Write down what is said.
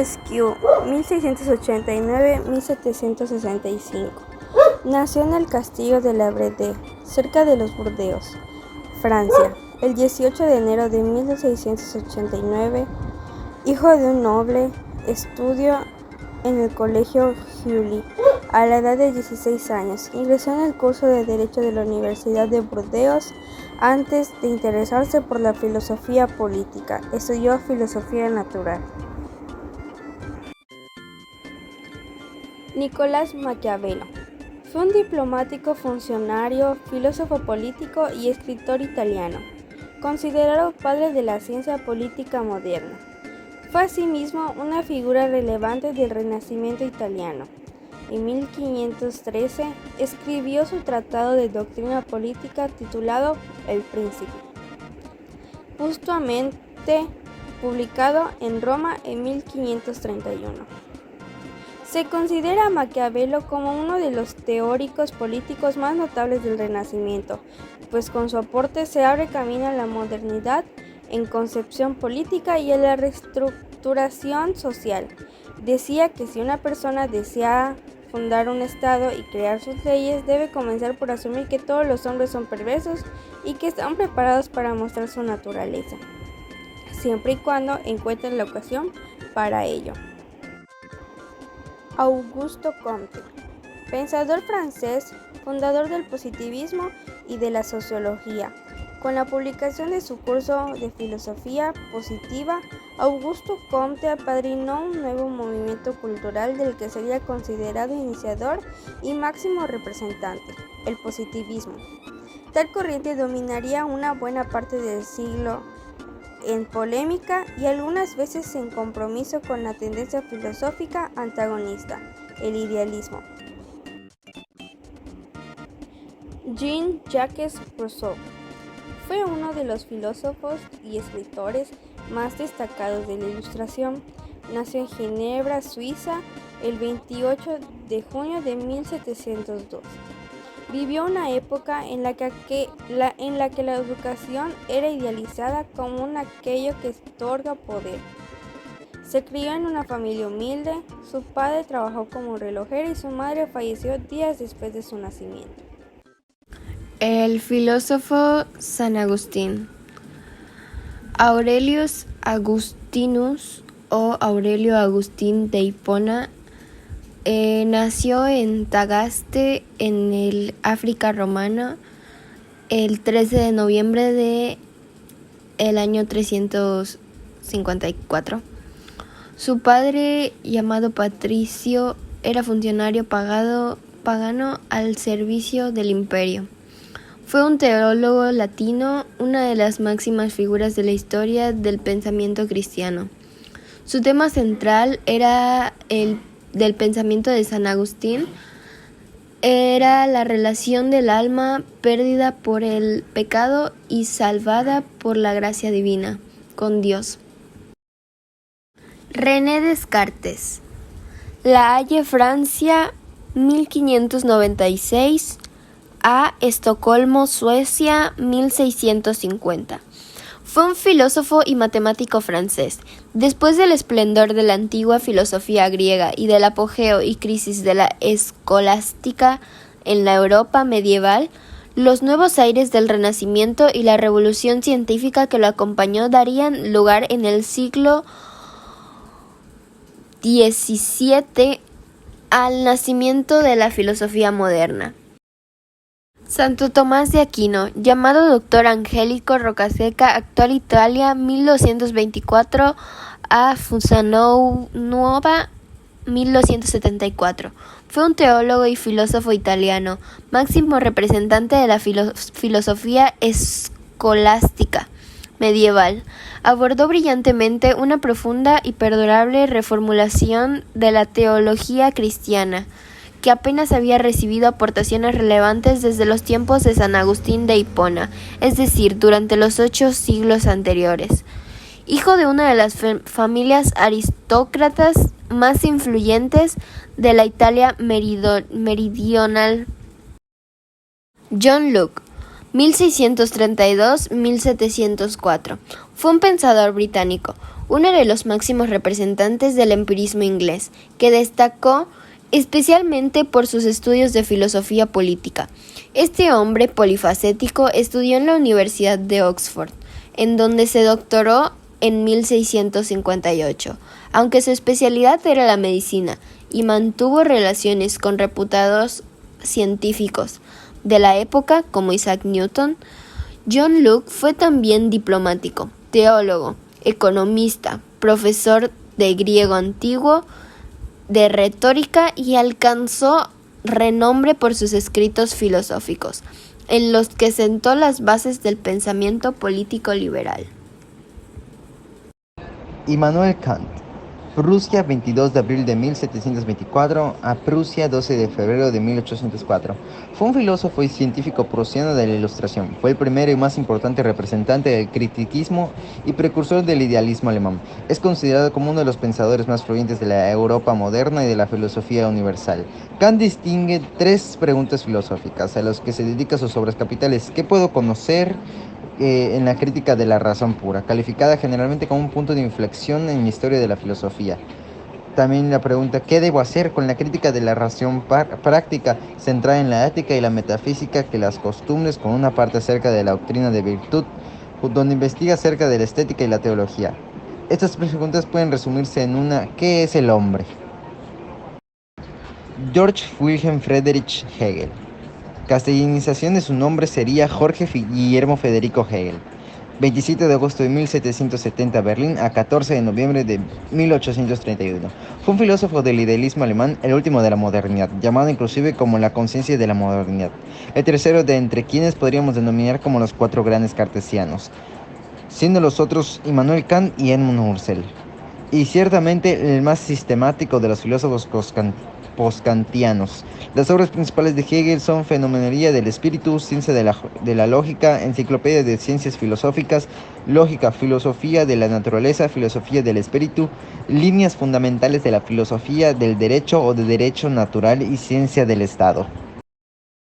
Montesquieu, 1689-1765. Nació en el castillo de La Bréde, cerca de los Burdeos, Francia, el 18 de enero de 1689. Hijo de un noble, estudió en el colegio Juilly a la edad de 16 años. Ingresó en el curso de Derecho de la Universidad de Burdeos. Antes de interesarse por la filosofía política, estudió filosofía natural. Nicolás Maquiavelo fue un diplomático, funcionario, filósofo político y escritor italiano, considerado padre de la ciencia política moderna. Fue asimismo una figura relevante del Renacimiento italiano. En 1513 escribió su tratado de doctrina política titulado El Príncipe, póstumamente publicado en Roma en 1531. Se considera a Maquiavelo como uno de los teóricos políticos más notables del Renacimiento, pues con su aporte se abre camino a la modernidad en concepción política y a la reestructuración social. Decía que si una persona desea fundar un estado y crear sus leyes, debe comenzar por asumir que todos los hombres son perversos y que están preparados para mostrar su naturaleza, siempre y cuando encuentren la ocasión para ello. Auguste Comte, pensador francés, fundador del positivismo y de la sociología. Con la publicación de su curso de filosofía positiva, Auguste Comte apadrinó un nuevo movimiento cultural del que sería considerado iniciador y máximo representante, el positivismo. Tal corriente dominaría una buena parte del siglo en polémica y algunas veces en compromiso con la tendencia filosófica antagonista, el idealismo. Jean-Jacques Rousseau fue uno de los filósofos y escritores más destacados de la Ilustración. Nació en Ginebra, Suiza, el 28 de junio de 1702. Vivió una época en la que la educación era idealizada como aquello que otorga poder. Se crió en una familia humilde, su padre trabajó como relojero y su madre falleció días después de su nacimiento. El filósofo San Agustín. Aurelius Augustinus o Aurelio Agustín de Hipona nació en Tagaste, en el África romana, el 13 de noviembre del año 354. Su padre, llamado Patricio, era funcionario pagano al servicio del imperio. Fue un teólogo latino, una de las máximas figuras de la historia del pensamiento cristiano. Su tema central era del pensamiento de San Agustín, era la relación del alma perdida por el pecado y salvada por la gracia divina con Dios. René Descartes. La Haye, Francia, 1596 a Estocolmo, Suecia, 1650. Fue un filósofo y matemático francés. Después del esplendor de la antigua filosofía griega y del apogeo y crisis de la escolástica en la Europa medieval, los nuevos aires del Renacimiento y la revolución científica que lo acompañó darían lugar en el siglo XVII al nacimiento de la filosofía moderna. Santo Tomás de Aquino, llamado Doctor Angelico Rocaseca, actual Italia, 1224 a Fusanonuova, 1274. Fue un teólogo y filósofo italiano, máximo representante de la filosofía escolástica medieval. Abordó brillantemente una profunda y perdurable reformulación de la teología cristiana, que apenas había recibido aportaciones relevantes desde los tiempos de San Agustín de Hipona, es decir, durante los 8 siglos anteriores. Hijo de una de las familias aristócratas más influyentes de la Italia meridional. John Locke, 1632-1704, fue un pensador británico, uno de los máximos representantes del empirismo inglés, que destacó especialmente por sus estudios de filosofía política. Este hombre polifacético estudió en la Universidad de Oxford, en donde se doctoró en 1658, aunque su especialidad era la medicina, y mantuvo relaciones con reputados científicos de la época como Isaac Newton. John Locke fue también diplomático, teólogo, economista, profesor de griego antiguo, de retórica y alcanzó renombre por sus escritos filosóficos, en los que sentó las bases del pensamiento político liberal. Immanuel Kant, Prusia, 22 de abril de 1724 a Prusia, 12 de febrero de 1804. Fue un filósofo y científico prusiano de la Ilustración. Fue el primero y más importante representante del criticismo y precursor del idealismo alemán. Es considerado como uno de los pensadores más fluyentes de la Europa moderna y de la filosofía universal. Kant distingue tres preguntas filosóficas a las que se dedica sus obras capitales. ¿Qué puedo conocer? En la crítica de la razón pura, calificada generalmente como un punto de inflexión en la historia de la filosofía. También la pregunta ¿qué debo hacer? Con la crítica de la razón práctica, centrada en la ética y la metafísica, que las costumbres, con una parte acerca de la doctrina de virtud, donde investiga acerca de la estética y la teología. Estas preguntas pueden resumirse en una ¿qué es el hombre? George Wilhelm Friedrich Hegel. Castellanización de su nombre sería Jorge Guillermo Federico Hegel. 27 de agosto de 1770, Berlín, a 14 de noviembre de 1831. Fue un filósofo del idealismo alemán, el último de la modernidad, llamado inclusive como la conciencia de la modernidad, el tercero de entre quienes podríamos denominar como los cuatro grandes cartesianos, siendo los otros Immanuel Kant y Edmund Husserl, y ciertamente el más sistemático de los filósofos postkantianos. Las obras principales de Hegel son Fenomenología del Espíritu, Ciencia de la Lógica, Enciclopedia de Ciencias Filosóficas, Lógica, Filosofía de la Naturaleza, Filosofía del Espíritu, Líneas Fundamentales de la Filosofía del Derecho o de Derecho Natural y Ciencia del Estado.